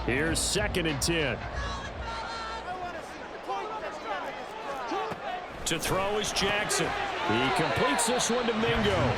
Here's 2nd and 10. To throw is Jackson. He completes this one to Mingo.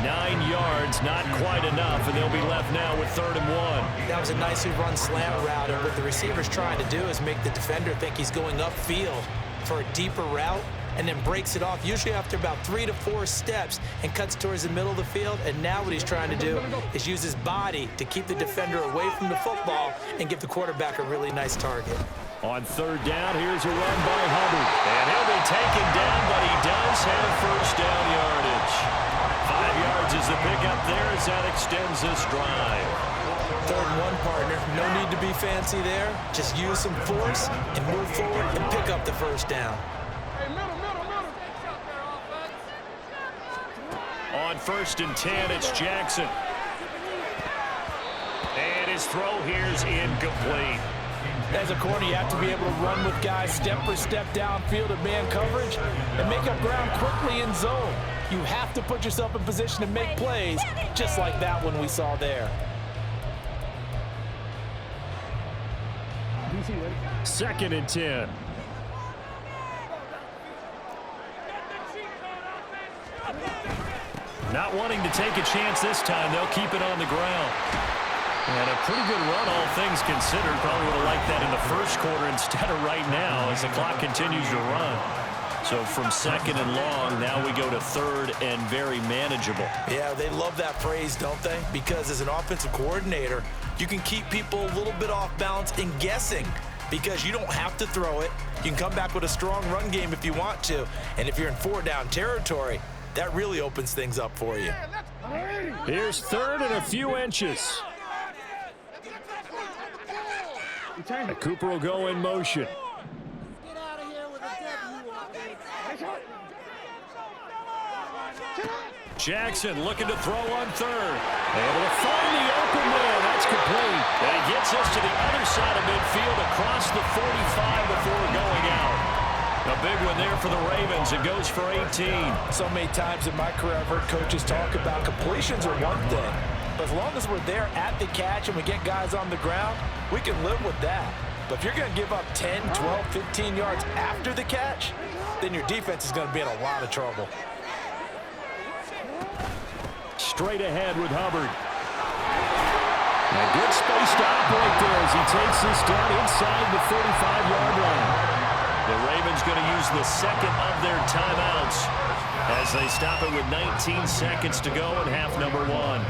9 yards, not quite enough, and they'll be left now with 3rd and 1. That was a nicely run slant route, and what the receiver's trying to do is make the defender think he's going upfield for a deeper route, and then breaks it off, usually after about 3 to 4 steps, and cuts towards the middle of the field. And now what he's trying to do is use his body to keep the defender away from the football and give the quarterback a really nice target. On 3rd down, here's a run by Hubbard. And he'll be taken down, but he does have 1st down yardage. 5 yards is the pickup there as that extends this drive. 3rd and 1, partner. No need to be fancy there. Just use some force and move forward and pick up the 1st down. On 1st and 10, it's Jackson. And his throw here's incomplete. As a corner, you have to be able to run with guys step for step downfield in man coverage and make up ground quickly in zone. You have to put yourself in position to make plays, just like that one we saw there. 2nd and 10. Not wanting to take a chance this time, they'll keep it on the ground. And a pretty good run, all things considered. Probably would have liked that in the 1st quarter instead of right now as the clock continues to run. So from 2nd and long, now we go to 3rd and very manageable. Yeah, they love that phrase, don't they? Because as an offensive coordinator, you can keep people a little bit off balance and guessing because you don't have to throw it. You can come back with a strong run game if you want to. And if you're in 4-down territory, that really opens things up for you. Here's 3rd and a few inches. And Cooper will go in motion. Jackson looking to throw on 3rd. Able to find the open man. That's complete. And he gets us to the other side of midfield across the 45 before going out. A big one there for the Ravens. It goes for 18. So many times in my career I've heard coaches talk about completions are one thing. But as long as we're there at the catch and we get guys on the ground, we can live with that. But if you're going to give up 10, 12, 15 yards after the catch, then your defense is going to be in a lot of trouble. Straight ahead with Hubbard. A good space to operate there as he takes this down inside the 45-yard line. The Ravens going to use the 2nd of their timeouts as they stop it with 19 seconds to go in half number 1.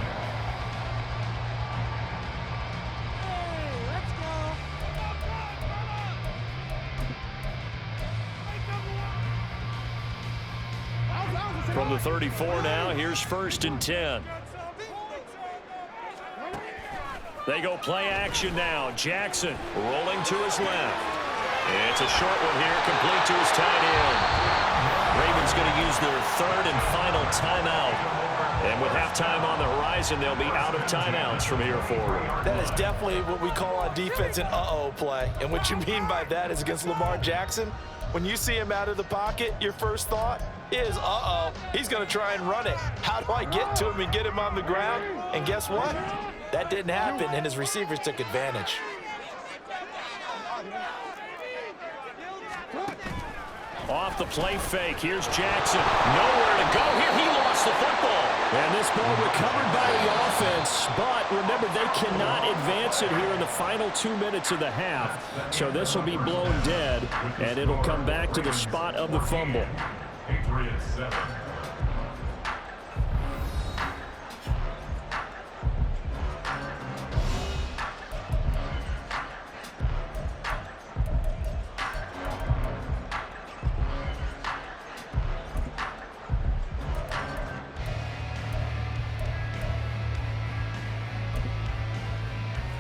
From the 34 now, here's 1st and 10. They go play action now. Jackson rolling to his left. It's a short one here, complete to his tight end. Ravens going to use their 3rd and final timeout. And with halftime on the horizon, they'll be out of timeouts from here forward. That is definitely what we call on defense an uh-oh play. And what you mean by that is against Lamar Jackson, when you see him out of the pocket, your first thought is, uh-oh, he's going to try and run it. How do I get to him and get him on the ground? And guess what? That didn't happen, and his receivers took advantage. Off the play fake, here's Jackson. Nowhere to go here. He lost the football. And this ball recovered by the offense. But remember, they cannot advance it here in the final 2 minutes of the half. So this will be blown dead, and it'll come back to the spot of the fumble.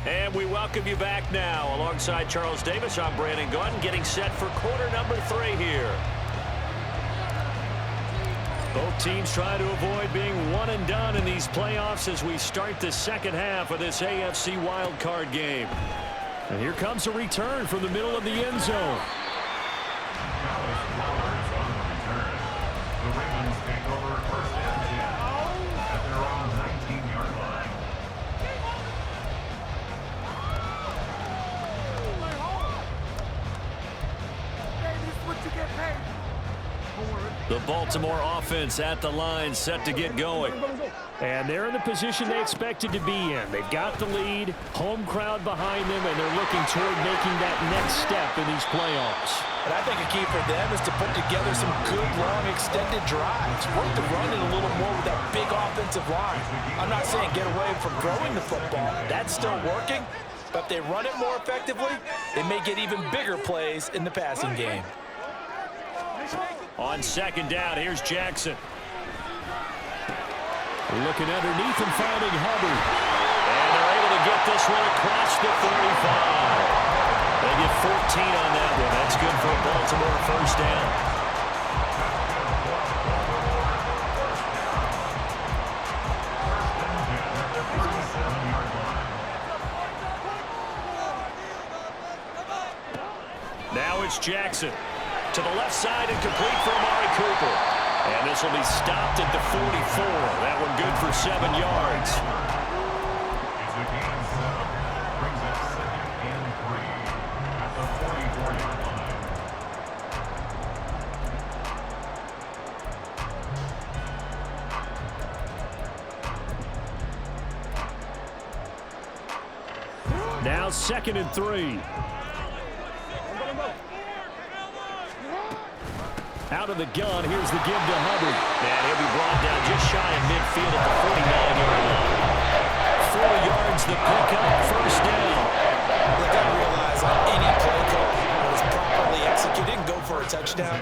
And we welcome you back now. Alongside Charles Davis, I'm Brandon Gunn, getting set for quarter number 3 here. Both teams try to avoid being one and done in these playoffs as we start the 2nd half of this AFC Wildcard game. And here comes a return from the middle of the end zone. The Baltimore offense at the line, set to get going. And they're in the position they expected to be in. They've got the lead, home crowd behind them, and they're looking toward making that next step in these playoffs. And I think a key for them is to put together some good, long, extended drives. Work the run a little more with that big offensive line. I'm not saying get away from throwing the football. That's still working. But if they run it more effectively, they may get even bigger plays in the passing game. On second down, here's Jackson. Looking underneath and finding Hubbard. And they're able to get this one across the 35. They get 14 on that one. That's good for a Baltimore first down. Now it's Jackson. To the left side and complete for Amari Cooper. And this will be stopped at the 44. That one good for 7 yards. Now 2nd and 3. Out of the gun, here's the give to Hubbard. And he'll be brought down just shy of midfield at the 49-yard line. 4 yards the pickup, first down. They got to realize on any play call that is properly executed and go for a touchdown.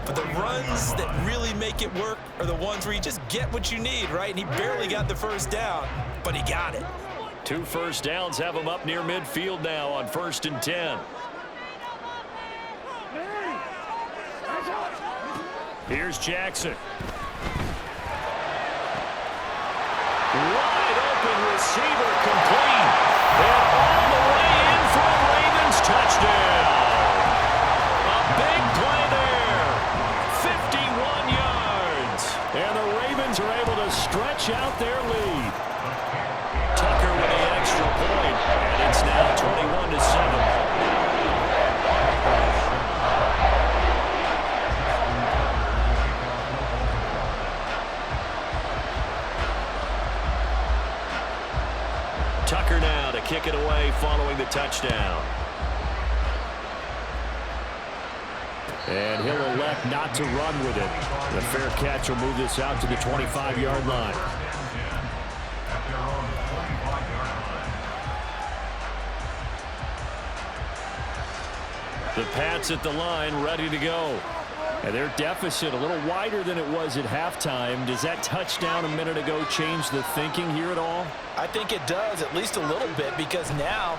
But the runs that really make it work are the ones where you just get what you need, right? And he barely got the first down, but he got it. 2 first downs have him up near midfield now on 1st and 10. Here's Jackson. Wide open receiver complete. And all the way in for a Ravens touchdown. A big play there. 51 yards. And the Ravens are able to stretch out their lead. Tucker with the extra point. And it's now 21-7. Tucker now to kick it away following the touchdown. And he'll elect not to run with it. The fair catch will move this out to the 25-yard line. The Pats at the line, ready to go. And their deficit a little wider than it was at halftime. Does that touchdown a minute ago change the thinking here at all? I think it does, at least a little bit, because now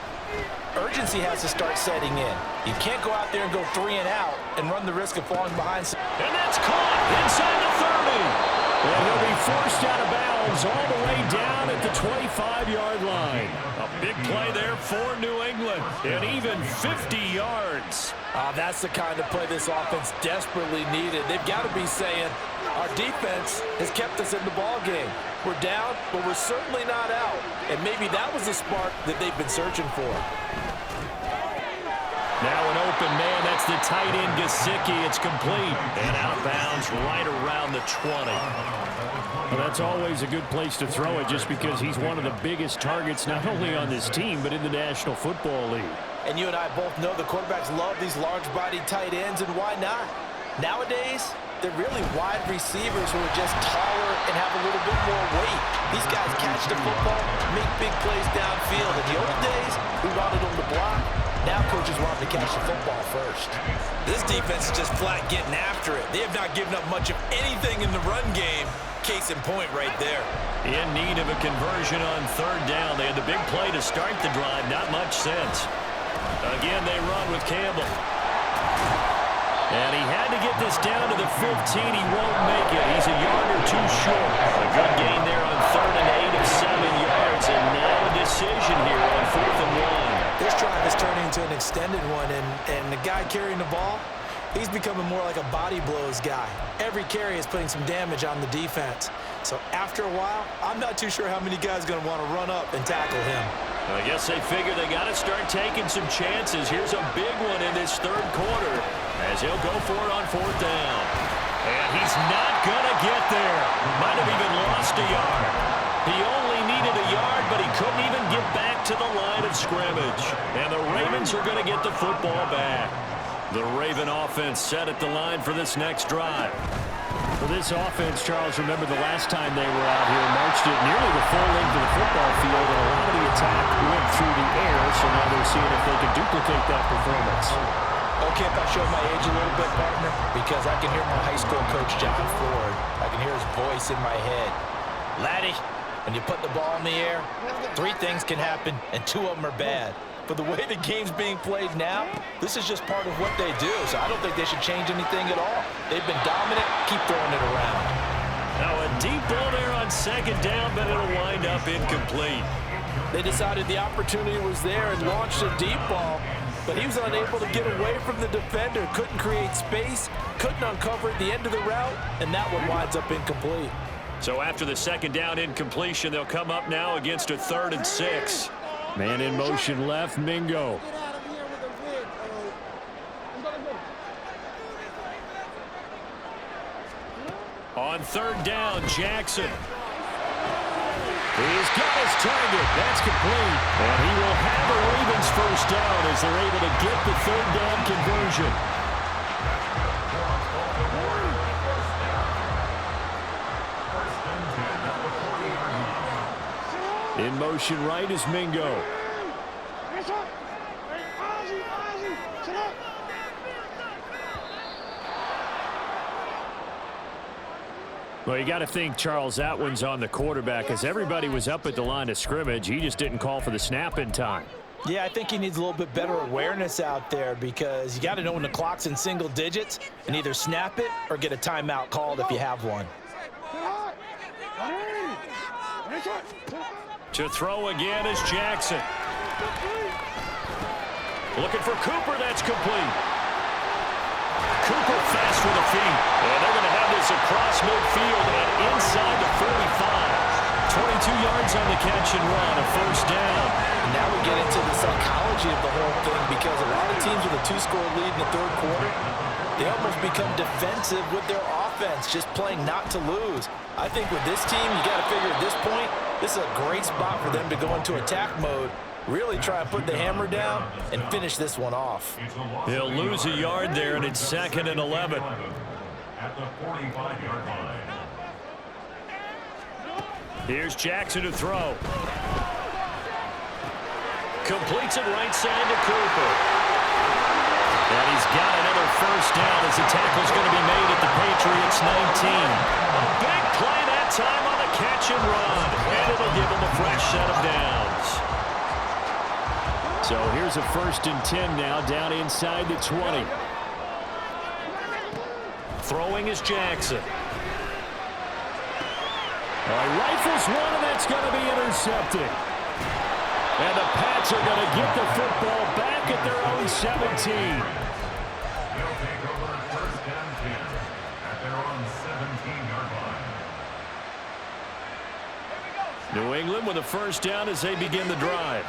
urgency has to start setting in. You can't go out there and go 3 and out and run the risk of falling behind. And that's caught inside the 30. And he'll be forced out of bounds all the way down at the 25-yard line. A big play there for New England. And even 50 yards. That's the kind of play this offense desperately needed. They've got to be saying, our defense has kept us in the ball game. We're down, but we're certainly not out. And maybe that was the spark that they've been searching for. Now an open man. That's the tight end, Gesicki. It's complete. And out of bounds right around the 20. Well, that's always a good place to throw it just because he's one of the biggest targets not only on this team but in the National Football League. And you and I both know the quarterbacks love these large-bodied tight ends, and why not? Nowadays, they're really wide receivers who are just taller and have a little bit more weight. These guys catch the football, make big plays downfield. In the old days, we wanted them to block. Now coaches want them to catch the football first. This defense is just flat getting after it. They have not given up much of anything in the run game. Case in point right there. In need of a conversion on 3rd down. They had the big play to start the drive. Not much sense. Again, they run with Campbell. And he had to get this down to the 15. He won't make it. He's a yard or 2 short. A good gain there on 3rd and 8 of 7 yards. And now a decision here on 4th and 1. This drive is turning into an extended one. And the guy carrying the ball, he's becoming more like a body blows guy. Every carry is putting some damage on the defense. So after a while, I'm not too sure how many guys are going to want to run up and tackle him. I guess they figure they got to start taking some chances. Here's a big one in this 3rd quarter as he'll go for it on 4th down. And he's not going to get there. Might have even lost a yard. He only needed a yard, but he couldn't even get back to the line of scrimmage. And the Ravens are going to get the football back. The Raven offense set at the line for this next drive. For this offense, Charles, remember the last time they were out here, marched it nearly the full length of the football field, and a lot of the attack went through the air, so now they're seeing if they can duplicate that performance. Okay, if I show my age a little bit, partner, because I can hear my high school coach, John Ford. I can hear his voice in my head. Laddie, when you put the ball in the air, 3 things can happen, and 2 of them are bad. But the way the game's being played now, this is just part of what they do. So I don't think they should change anything at all. They've been dominant. Keep throwing it around. Now a deep ball there on second down, but it'll wind up incomplete. They decided the opportunity was there and launched a deep ball, but he was unable to get away from the defender. Couldn't create space, couldn't uncover at the end of the route, and that one winds up incomplete. So after the second down incompletion, they'll come up now against a 3rd and 6. Man in motion left, Mingo. On 3rd down, Jackson. He's got his target. That's complete. And he will have a Ravens first down as they're able to get the 3rd down conversion. In motion right is Mingo. Well, you got to think, Charles, that one's on the quarterback as everybody was up at the line of scrimmage. He just didn't call for the snap in time. Yeah, I think he needs a little bit better awareness out there because you got to know when the clock's in single digits and either snap it or get a timeout called if you have one. To throw again is Jackson. Looking for Cooper. That's complete. Cooper fast with the feet. And they're going to have this across midfield and inside the 45. 22 yards on the catch and run. A first down. Now we get into the psychology of the whole thing because a lot of teams with a 2-score lead in the 3rd quarter, they almost become defensive with their offense, just playing not to lose. I think with this team, you got to figure at this point, this is a great spot for them to go into attack mode, really try and put the hammer down and finish this one off. He'll lose a yard there, and it's 2nd and 11. At the 45-yard line. Here's Jackson to throw. Completes it right side to Cooper. And he's got another first down as the tackle's going to be made at the Patriots 19. A big play that time on the catch and run. And it'll give him a fresh set of downs. So here's a 1st and 10 now, down inside the 20. Throwing is Jackson. Rifles one, and that's going to be intercepted. And the Pats are going to get the football back at their own 17. They'll take over 1st and 10 at their own 17-yard line. New England with a first down as they begin the drive.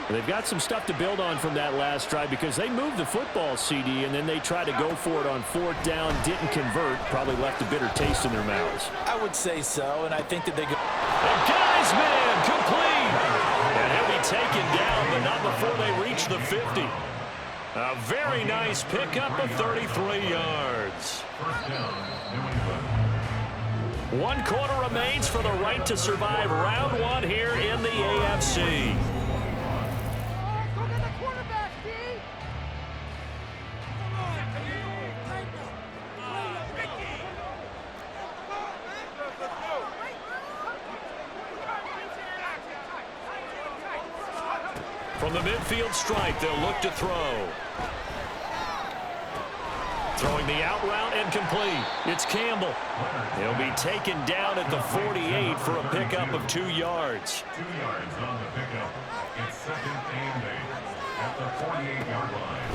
They've got some stuff to build on from that last drive because they moved the football, CD, and then they tried to go for it on 4th down, didn't convert, probably left a bitter taste in their mouths. I would say so, and I think that they go. And guy's man, complete. And he'll be taken down, but not before they reach the 50. A very nice pickup of 33 yards. First down, New England. 1 quarter remains for the right to survive round 1 here in the AFC. From the midfield stripe, they'll look to throw. Throwing the out route and complete. It's Campbell. He'll be taken down at the 48 for a pickup of 2 yards. 2 yards on the pickup. It's 2nd and 8 at the 48-yard line.